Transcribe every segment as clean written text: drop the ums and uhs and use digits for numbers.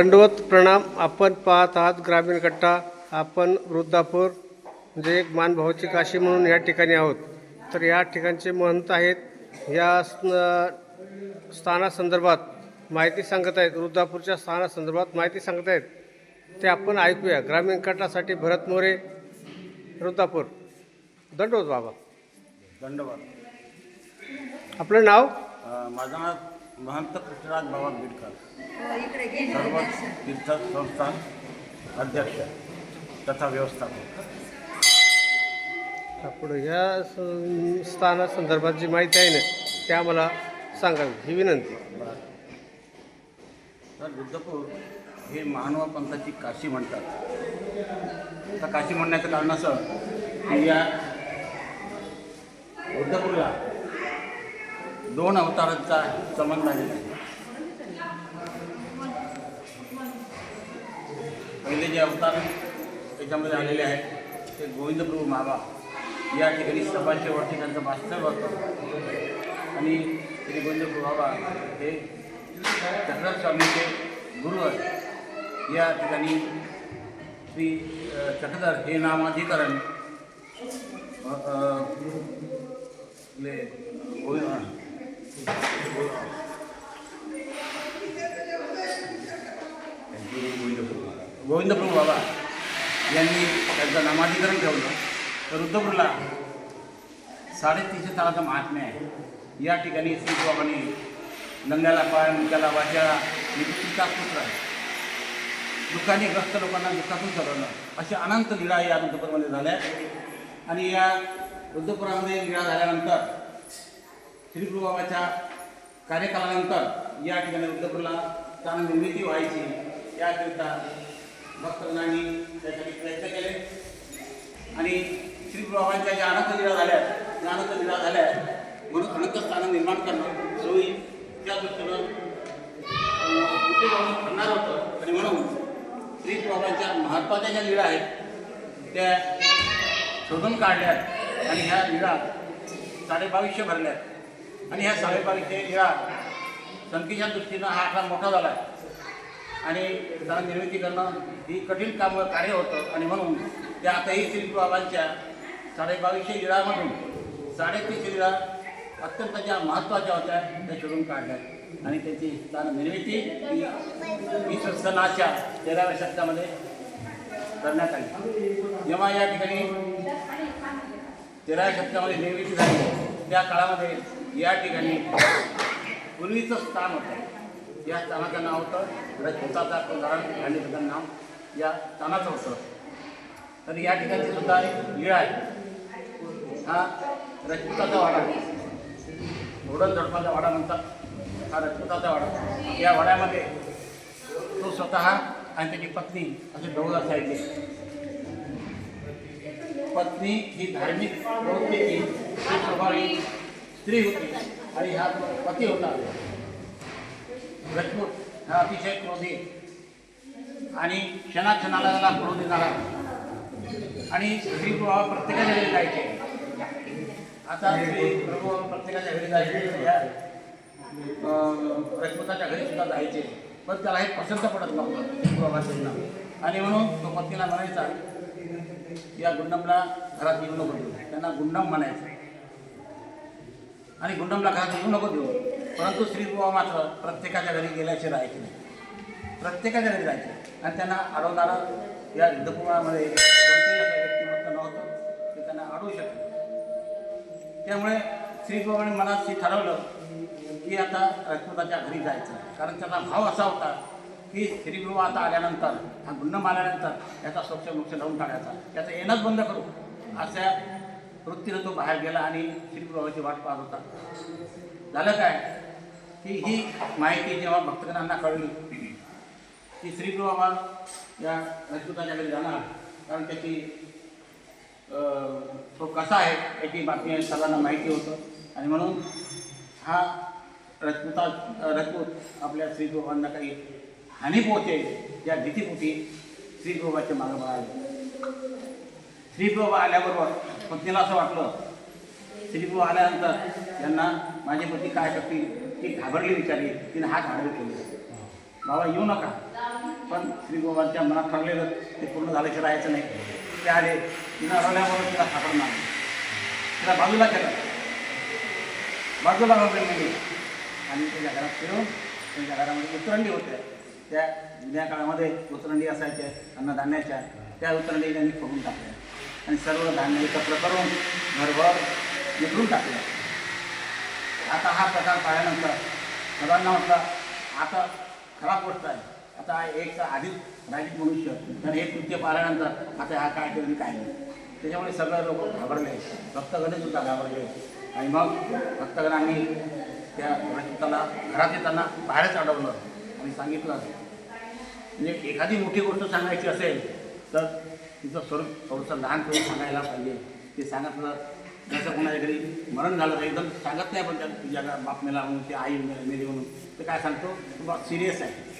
दंडवत प्रणाम. आपण पाहत आहात ग्रामीण कट्टा. आपण वृद्धापूर म्हणजे एक मानभावाची काशी म्हणून या ठिकाणी आहोत. तर या ठिकाणचे महंत आहेत या स्थानासंदर्भात माहिती सांगत आहेत. वृद्धापूरच्या स्थानासंदर्भात माहिती सांगत आहेत ते आपण ऐकूया. ग्रामीण कट्टासाठी भरत मोरे, वृद्धापूर. दंडवत बाबा. दंडवत. आपलं नाव? माझं नाव महंत कृष्णराज बाबा बिडकर, सर्व तीर्थ संस्थान अध्यक्ष तथा व्यवस्थापक. पुढे ह्या स्थानासंदर्भात जी माहिती आहे ना ते आम्हाला सांगावी ही विनंती. तर वृद्धपूर हे महानुभाव पंथाची काशी म्हणतात. तर काशी म्हणण्याचं कारण असं की या वृद्धपूरला 2 अवतारांचा संबंध आलेला आहे. पहिले जे अवतार त्याच्यामध्ये आलेले आहेत ते गोविंदप्रभू मावा या ठिकाणी सभाच्या वरती त्यांचं वास्तव्य होतं. आणि श्री गोविंदप्रभू बाबा हे चक्रधर स्वामींचे गुरु आहेत. या ठिकाणी श्री चक्रधर हे नामाधिकरण गोविंदप्रभू बाबा यांनी त्यांचं नामाधिकरण ठेवलं. तर वृद्धपूरला 350 तालाचं महात्म्य आहे. या ठिकाणी श्रीबाबांनी नंग्याला पाय, मुक्याला वाट्या, निवृत्तीचा पुत्र आहे. दुःखाने ग्रस्त लोकांना दुःखातून सोडवणं अशा अनंत लीळा या वृद्धपूरमध्ये झाल्या. आणि या वृद्धपुरामध्ये लीळा झाल्यानंतर श्रीप्रभूबाबाच्या कार्यकालानंतर या ठिकाणी वृद्धपूरला स्थान निर्मिती व्हायची याकरिता भक्तजनांनी त्यासाठी प्रयत्न केले. आणि श्रीप्रभूबाबांच्या ज्या अनंत लीळा झाल्या म्हणून अनंत स्थानं निर्माण करणं सोयी त्या दृष्टीनं कुठे जाऊन करणार होतं. आणि म्हणून श्रीप्रभूबाबांच्या महत्त्वाच्या ज्या लीळा आहेत त्या शोधून काढल्यात आणि ह्या लीळा 2250 भरल्यात. आणि ह्या 2250 लीळा संख्येच्या दृष्टीनं हा आकडा मोठा झाला आहे. आणि त्याला निर्मिती करणं ही कठीण कार्य होतं. आणि म्हणून त्या आताही श्रीप्रभूबाबांच्या 2250 लीळामधून 350 लीळा अत्यंत ज्या महत्त्वाच्या होत्या त्या शोधून काढल्या. आणि त्याची स्थान निर्मिती ही सनाच्या 13व्या शतकामध्ये करण्यात आली. जेव्हा या ठिकाणी 13व्या शतकामध्ये निर्मिती झाली त्या काळामध्ये या ठिकाणी पूर्वीचं स्थान होतं. या स्थानाचं नाव होतं रजपुताचा उदाहरण आणि त्याचं नाव या स्थानाचं होतं. तर या ठिकाणची सुद्धा एक लीळा आहे. हा रजपुताचा वाडा, घोडण झडपाचा वाडा म्हणतात. हा रजपुताचा वाडा. या वाड्यामध्ये तो स्वतः आणि त्याची पत्नी असे दोघं असायचे. पत्नी ही धार्मिक प्रवृत्तीची स्वभावी स्त्री होती आणि हा पती होता रजपूत हा अतिशय क्रोधी आणि क्षणाक्षणाला त्याला क्रोध देणारा. आणि श्रीप्रभू प्रत्येकाच्या घरी जायचे. आता श्रीप्रभू प्रत्येकाच्या घरी जायचे, या रजपुताच्या घरी सुद्धा जायचे. पण त्याला हे पसंत पडत नव्हतं श्रीप्रभूबाबांना. आणि म्हणून तो पत्नीला म्हणायचा या गुंडमला घरात येऊ नको देऊ. त्यांना गुंडम म्हणायचं आणि गुंडमला घरात येऊ नको देऊ. परंतु श्रीप्रभू मात्र प्रत्येकाच्या घरी गेल्याचे राहायचे नाही. प्रत्येकाच्या घरी जायचे. आणि त्यांना अडवणारं या वृद्धपुरामध्ये कोणतेही असं व्यक्तिमत्व नव्हतं ते त्यांना अडवू शकत. त्यामुळे श्रीप्रभूने मनात ठरवलं की आता रजपुताच्या घरी जायचं. कारण त्याचा भाव असा होता की श्रीप्रभू आता आल्यानंतर, हा गुंडम आल्यानंतर याचा मोक्ष लावून टाकायचा, त्याचं येणंच बंद करू अशा वृत्तीनं तो बाहेर गेला आणि श्रीप्रभूची वाट पाहत होता. झालं काय की ही माहिती जेव्हा भक्तजनांना कळली की श्रीप्रभू बाबा या रजपुताच्या घरी जाणार, कारण त्याची तो कसा आहे याची बातमी सर्वांना माहिती होतं. आणि म्हणून हा रजपूत आपल्या श्रीप्रभूंना काही हानी पोहोचेल या भीतीपोटी श्रीप्रभूच्या मागं बघायला. श्रीप्रभू आल्याबरोबर पत्नीला असं वाटलं, श्रीप्रभू आल्यानंतर यांना माझे पती काय करतील ती घाबरली, विचारली. तिने हात आडवे केले, बाबा येऊ नका. पण श्री गोबांच्या मनात ठरलेलं ते पूर्ण झाल्याशिवाय राहायचं नाही. ते आले, तिनं अडवल्यामुळे तिला सापडणार नाही. तिला बाजूला केलं, बाजूला म्हणजे आणि त्याच्या घरात फिरून त्यांच्या घरामध्ये उतरंडी होत्या. त्या जुन्या काळामध्ये उतरंडी असायच्या अन्नधान्याच्या, त्या उतरंडी त्यांनी फोडून टाकल्या आणि सर्व धान्य एकत्र करून घरभर विकून टाकलं. आता हा प्रकार पाहिल्यानंतर सर्वांना म्हटलं आता खराब गोष्ट आहे. आता एक आधीच राजकीय मनुष्य तर हे कृत्य पाहिल्यानंतर आता हा काय केलं काय नाही. त्याच्यामुळे सगळे लोक घाबरले, भक्तगणसुद्धा घाबरले. आणि मग भक्तगणांनी त्या रचिताला घरात येताना बाहेरच अडवलं आणि सांगितलं. म्हणजे एखादी मोठी गोष्ट सांगायची असेल तर तिचं स्वरूप थोडंसं लहान करून सांगायला पाहिजे. ते सांगितलं जसं कोणाच्या घरी मरण झालं तर एकदम सांगत नाही, पण त्या तुझ्या बाप मेला म्हणून ते आई मेली म्हणून ते काय सांगतो बा सिरियस आहे.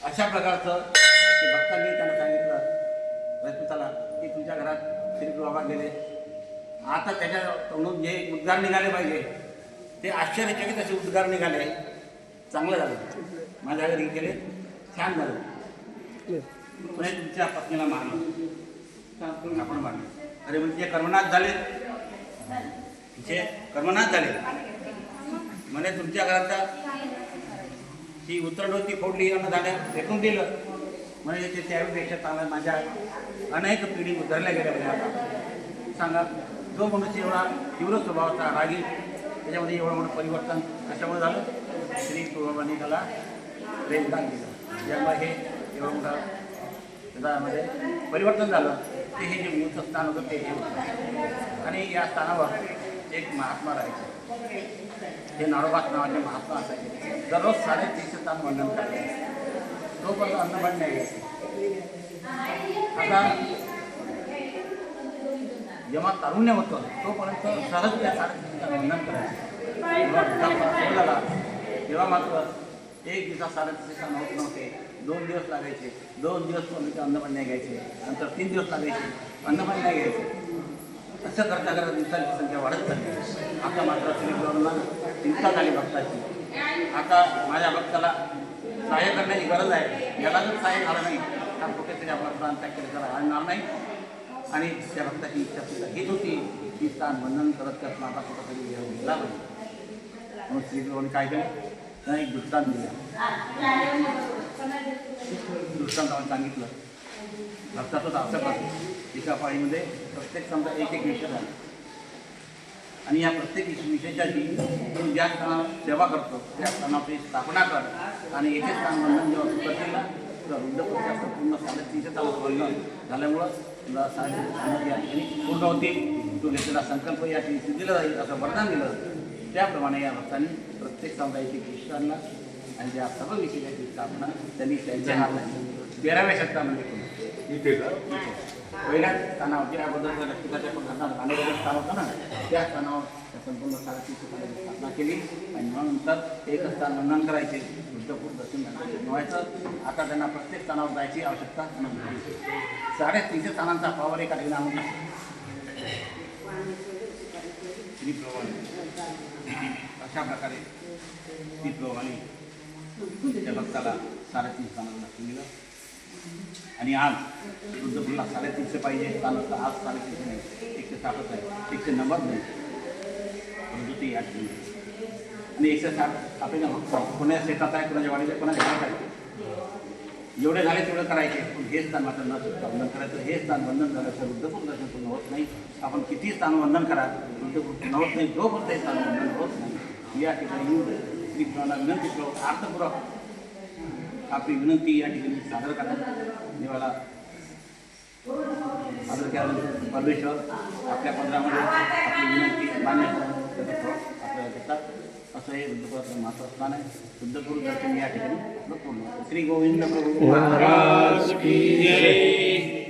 अशा प्रकारचं ते भक्तांनी त्यांना सांगितलं रचिताला की तुमच्या घरात श्री बाबा गेले. आता त्याच्या तोंडून जे उद्गार निघाले पाहिजे ते आश्चर्यचकित असे उद्गार निघाले. चांगलं झालं, माझ्या घरी गेले, छान झालं. म्हणजे तुमच्या पत्नीला मारलं, आपण मारलं. अरे म्हणजे कर्मनाथ झाले, तिचे कर्मनाथ झाले. म्हणजे तुमच्या घरात ही उतरण होती फोडली अन्नधान्य फेकून दिलं. म्हणजे ते त्यावेळेपेक्षा चांगलं माझ्या अनेक पिढी उतरल्या गेल्या. म्हणजे आता सांगा जो मनुष्य एवढा तीव्र स्वभावाचा रागी त्याच्यामध्ये एवढं मोठं परिवर्तन कशामुळे झालं? श्री तुळबांनी त्याला प्रेमदान दिलं, ज्यामुळे हे एवढं मोठं त्याच्यामध्ये परिवर्तन झालं. ते हे जे मूळचं स्थान होतं ते हे होतं. आणि या स्थानावर एक महात्मा राहायचे, हे नारोबास नावाचे महात्मा असायचे. दररोज 350 तास वंदन करायचे, तोपर्यंत अन्नपाणी नाही घ्यायचे. आता जेव्हा तारुण्य होतं तोपर्यंत सहज त्या 350 तास वंदन करायचे. झाला तेव्हा मात्र एक दिवसा 350 तास होत नव्हते, 2 दिवस लागायचे. 2 दिवस पण अन्नपाणी नाही घ्यायचे, नंतर 3 दिवस लागायचे, अन्नपाणी नाही घ्यायचे. असं करता करता दिवसांची संख्या वाढत चालली. आता मात्र श्रीगुरूंना चिंता झाली भक्ताची. आता माझ्या भक्ताला सहाय्य करण्याची गरज आहे. याला जर सहाय्य झालं नाही तर कुठेतरी आपला प्राण त्या केलं राहणार नाही. आणि त्या भक्ताची इच्छा सुद्धा हीच होती की स्थान वंदन करत करत माझा कुठंतरी गेला पाहिजे. म्हणून श्रीगुरूंनी काय केलं, त्यांना एक दृष्टांत दिला. दृष्टांत आपण सांगितलं भक्ताचं असं करतो. एका पाळीमध्ये प्रत्येक समजा एक विषय झाला आणि या प्रत्येक विषयाची तू ज्या स्थानावर सेवा करतो त्या स्थानाची स्थापना कर. आणि येथे स्थान वंदन जेव्हा तू करतील ना तुला वृद्धपती असं पूर्ण 350 तास वंदन झाल्यामुळं तुला सारे या ठिकाणी पूर्ण होतील. तू घेतलेला संकल्प या ठिकाणी सिद्धीला जाईल असं वरदान दिलं. त्याप्रमाणे या भक्तांनी प्रत्येक समजा एक विषय आणला आणि त्या सर्व विषयाची स्थापना त्यांनी त्यांच्या हातात 13व्या शतकामध्ये केली. इथे का पहिल्या स्थानावर ज्या अगोदर रक्षिताच्या पदार्थात अनेक स्थान होतं ना त्या स्थानावर त्या संपूर्ण 350 तासाची स्थापना केली. आणि नंतर एक स्थान वंदन करायचे, बुद्धपूर दर्शन व्हायचं. आता त्यांना प्रत्येक स्थानावर जायची आवश्यकता नव्हती. 350 स्थानांचा पावर एका ठिकाणी श्री प्रभूंनी अशा प्रकारे श्री प्रभूंनी त्या भक्ताला 350 स्थानांना दिलं. आणि आज बुद्धपूरला 350 पाहिजे स्थान असतं, आज 350 नाही, 160 आहे, 190 नाही, परंतु ते या ठिकाणी आणि 160 आपल्याला फक्त कोणाच्या शेतात आहे, कोणाच्या वाडीला, कोणाच्या घरात आहे. जेवढे झाले तेवढं करायचे. पण हे स्थान मात्र न वंदन करायचं. हे स्थान वंदन झालं तर बुद्धपूर दर्शन पूर्ण होत नाही. आपण किती स्थान वंदन करा बुद्धपूर पूर्ण होत नाही, जोपर्यंत हे स्थान वंदन होत नाही. या ठिकाणी श्री प्रभूंना विनंती करू, अर्थपूर्वक आपली विनंती या ठिकाणी सादर करा. देवाला सादर केल्यानंतर परमेश्वर आपल्या पदरामध्ये आपली विनंती मान्य करून आपल्याला देतात. असं हे बुद्धपुराचं महत्त्वाचं स्थान आहे. बुद्धपूर दर्शन या ठिकाणी पूर्ण. श्री गोविंद प्रभू महाराज की जय.